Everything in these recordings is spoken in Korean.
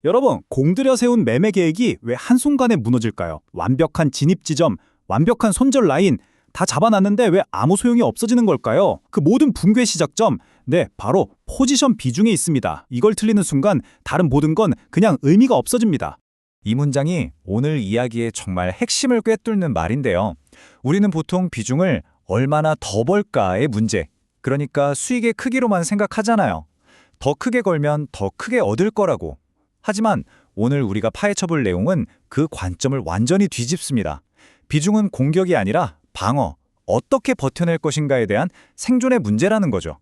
여러분, 공들여 세운 매매 계획이 왜 한순간에 무너질까요? 완벽한 진입 지점, 완벽한 손절 라인 다 잡아놨는데 왜 아무 소용이 없어지는 걸까요? 그 모든 붕괴 시작점, 바로 포지션 비중에 있습니다. 이걸 틀리는 순간 다른 모든 건 그냥 의미가 없어집니다. 이 문장이 오늘 이야기의 정말 핵심을 꿰뚫는 말인데요. 우리는 보통 비중을 얼마나 더 벌까의 문제, 그러니까 수익의 크기로만 생각하잖아요. 더 크게 걸면 더 크게 얻을 거라고. 하지만 오늘 우리가 파헤쳐볼 내용은 그 관점을 완전히 뒤집습니다. 비중은 공격이 아니라 방어, 어떻게 버텨낼 것인가에 대한 생존의 문제라는 거죠.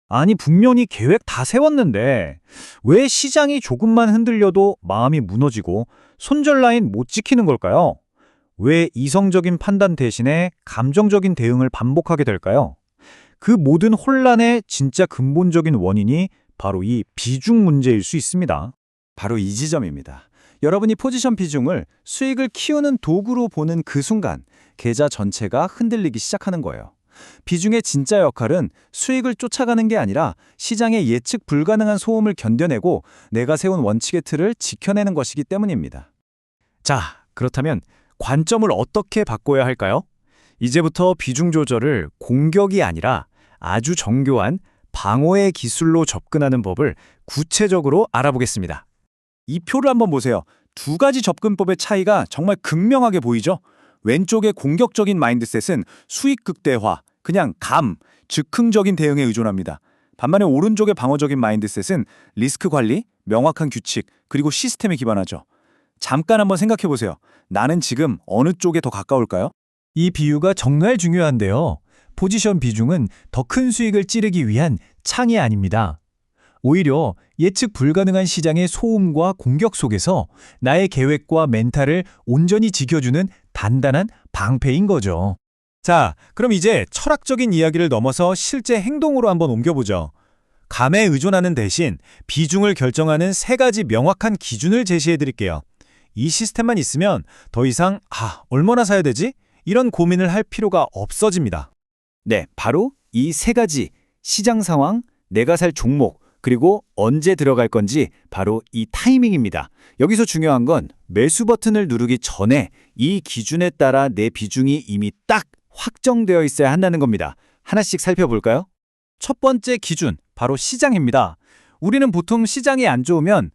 아니, 분명히 계획 다 세웠는데 왜 시장이 조금만 흔들려도 마음이 무너지고 손절 라인 못 지키는 걸까요? 왜 이성적인 판단 대신에 감정적인 대응을 반복하게 될까요? 그 모든 혼란의 진짜 근본적인 원인이 바로 이 비중 문제일 수 있습니다. 바로 이 지점입니다. 여러분이 포지션 비중을 수익을 키우는 도구로 보는 그 순간 계좌 전체가 흔들리기 시작하는 거예요. 비중의 진짜 역할은 수익을 쫓아가는 게 아니라 시장의 예측 불가능한 소음을 견뎌내고 내가 세운 원칙의 틀을 지켜내는 것이기 때문입니다. 자, 그렇다면 관점을 어떻게 바꿔야 할까요? 이제부터 비중 조절을 공격이 아니라 아주 정교한 방어의 기술로 접근하는 법을 구체적으로 알아보겠습니다. 이 표를 한번 보세요. 두 가지 접근법의 차이가 정말 극명하게 보이죠? 왼쪽의 공격적인 마인드셋은 수익 극대화, 그냥 즉흥적인 대응에 의존합니다. 반면에 오른쪽의 방어적인 마인드셋은 리스크 관리, 명확한 규칙, 그리고 시스템에 기반하죠. 잠깐 한번 생각해 보세요. 나는 지금 어느 쪽에 더 가까울까요? 이 비유가 정말 중요한데요. 포지션 비중은 더 큰 수익을 찌르기 위한 창이 아닙니다. 오히려 예측 불가능한 시장의 소음과 공격 속에서 나의 계획과 멘탈을 온전히 지켜주는 단단한 방패인 거죠. 자, 그럼 이제 철학적인 이야기를 넘어서 실제 행동으로 한번 옮겨보죠. 감에 의존하는 대신 비중을 결정하는 세 가지 명확한 기준을 제시해드릴게요. 이 시스템만 있으면 더 이상 얼마나 사야 되지? 이런 고민을 할 필요가 없어집니다. 네, 바로 이 세 가지, 시장 상황, 내가 살 종목, 그리고 언제 들어갈 건지 바로 이 타이밍입니다. 여기서 중요한 건 매수 버튼을 누르기 전에 이 기준에 따라 내 비중이 이미 딱 확정되어 있어야 한다는 겁니다. 하나씩 살펴볼까요? 첫 번째 기준, 바로 시장입니다. 우리는 보통 시장이 안 좋으면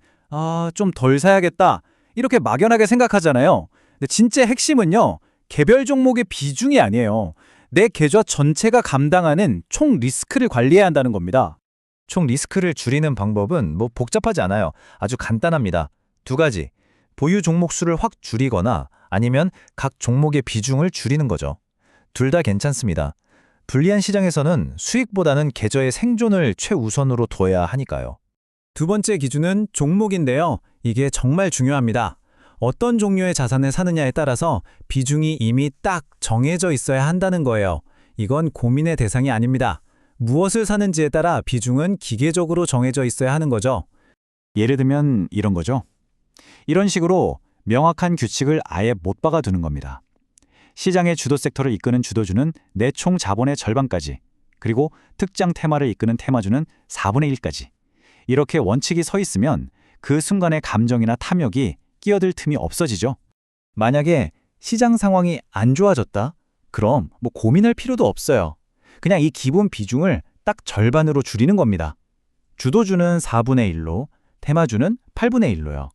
좀 덜 사야겠다 이렇게 막연하게 생각하잖아요. 근데 진짜 핵심은요, 개별 종목의 비중이 아니에요. 내 계좌 전체가 감당하는 총 리스크를 관리해야 한다는 겁니다. 총 리스크를 줄이는 방법은 복잡하지 않아요. 아주 간단합니다. 두 가지. 보유 종목 수를 확 줄이거나 아니면 각 종목의 비중을 줄이는 거죠. 둘 다 괜찮습니다. 불리한 시장에서는 수익보다는 계좌의 생존을 최우선으로 둬야 하니까요. 두 번째 기준은 종목인데요. 이게 정말 중요합니다. 어떤 종류의 자산을 사느냐에 따라서 비중이 이미 딱 정해져 있어야 한다는 거예요. 이건 고민의 대상이 아닙니다. 무엇을 사는지에 따라 비중은 기계적으로 정해져 있어야 하는 거죠. 예를 들면 이런 거죠. 이런 식으로 명확한 규칙을 아예 못 박아두는 겁니다. 시장의 주도 섹터를 이끄는 주도주는 내 총 자본의 절반까지, 그리고 특정 테마를 이끄는 테마주는 4분의 1까지. 이렇게 원칙이 서 있으면 그 순간의 감정이나 탐욕이 끼어들 틈이 없어지죠. 만약에 시장 상황이 안 좋아졌다? 그럼 고민할 필요도 없어요. 그냥 이 기본 비중을 딱 절반으로 줄이는 겁니다. 주도주는 4분의 1로, 테마주는 8분의 1로요.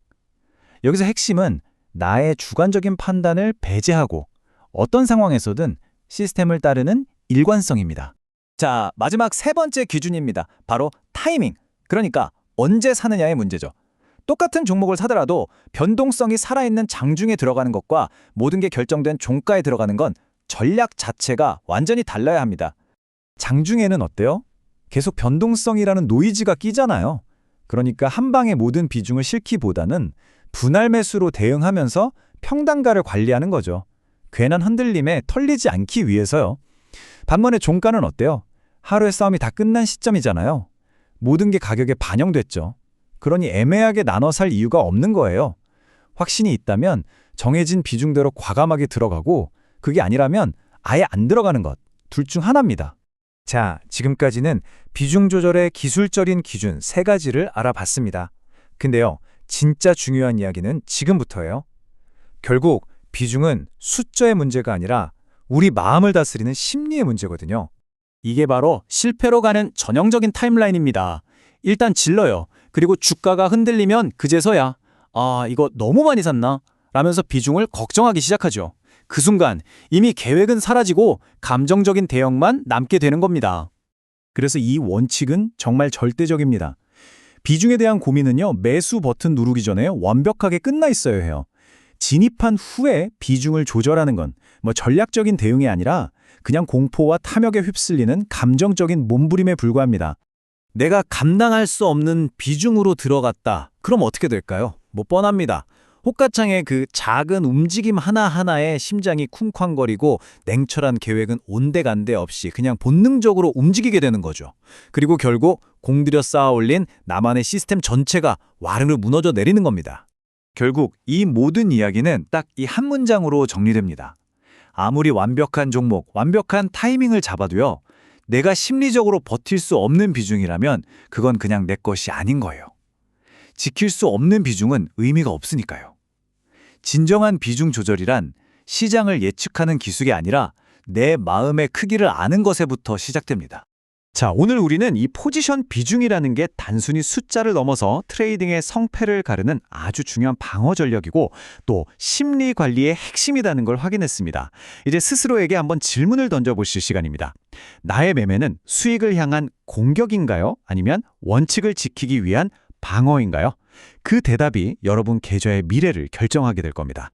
여기서 핵심은 나의 주관적인 판단을 배제하고 어떤 상황에서든 시스템을 따르는 일관성입니다. 자, 마지막 세 번째 기준입니다. 바로 타이밍, 그러니까 언제 사느냐의 문제죠. 똑같은 종목을 사더라도 변동성이 살아있는 장중에 들어가는 것과 모든 게 결정된 종가에 들어가는 건 전략 자체가 완전히 달라야 합니다. 장중에는 어때요? 계속 변동성이라는 노이즈가 끼잖아요. 그러니까 한 방에 모든 비중을 싣기보다는 분할 매수로 대응하면서 평단가를 관리하는 거죠. 괜한 흔들림에 털리지 않기 위해서요. 반면에 종가는 어때요? 하루의 싸움이 다 끝난 시점이잖아요. 모든 게 가격에 반영됐죠. 그러니 애매하게 나눠 살 이유가 없는 거예요. 확신이 있다면 정해진 비중대로 과감하게 들어가고, 그게 아니라면 아예 안 들어가는 것, 둘 중 하나입니다. 자, 지금까지는 비중 조절의 기술적인 기준 세 가지를 알아봤습니다. 근데요, 진짜 중요한 이야기는 지금부터예요. 결국 비중은 숫자의 문제가 아니라 우리 마음을 다스리는 심리의 문제거든요. 이게 바로 실패로 가는 전형적인 타임라인입니다. 일단 질러요. 그리고 주가가 흔들리면 그제서야 이거 너무 많이 샀나? 라면서 비중을 걱정하기 시작하죠. 그 순간 이미 계획은 사라지고 감정적인 대응만 남게 되는 겁니다. 그래서 이 원칙은 정말 절대적입니다. 비중에 대한 고민은요, 매수 버튼 누르기 전에 완벽하게 끝나 있어야 해요. 진입한 후에 비중을 조절하는 건 전략적인 대응이 아니라 그냥 공포와 탐욕에 휩쓸리는 감정적인 몸부림에 불과합니다. 내가 감당할 수 없는 비중으로 들어갔다. 그럼 어떻게 될까요? 뻔합니다. 호가창의 그 작은 움직임 하나하나에 심장이 쿵쾅거리고 냉철한 계획은 온데간데 없이 그냥 본능적으로 움직이게 되는 거죠. 그리고 결국 공들여 쌓아 올린 나만의 시스템 전체가 와르르 무너져 내리는 겁니다. 결국 이 모든 이야기는 딱 이 한 문장으로 정리됩니다. 아무리 완벽한 종목, 완벽한 타이밍을 잡아도요, 내가 심리적으로 버틸 수 없는 비중이라면 그건 그냥 내 것이 아닌 거예요. 지킬 수 없는 비중은 의미가 없으니까요. 진정한 비중 조절이란 시장을 예측하는 기술이 아니라 내 마음의 크기를 아는 것에부터 시작됩니다. 자, 오늘 우리는 이 포지션 비중이라는 게 단순히 숫자를 넘어서 트레이딩의 성패를 가르는 아주 중요한 방어 전략이고 또 심리 관리의 핵심이라는 걸 확인했습니다. 이제 스스로에게 한번 질문을 던져보실 시간입니다. 나의 매매는 수익을 향한 공격인가요? 아니면 원칙을 지키기 위한 방어인가요? 그 대답이 여러분 계좌의 미래를 결정하게 될 겁니다.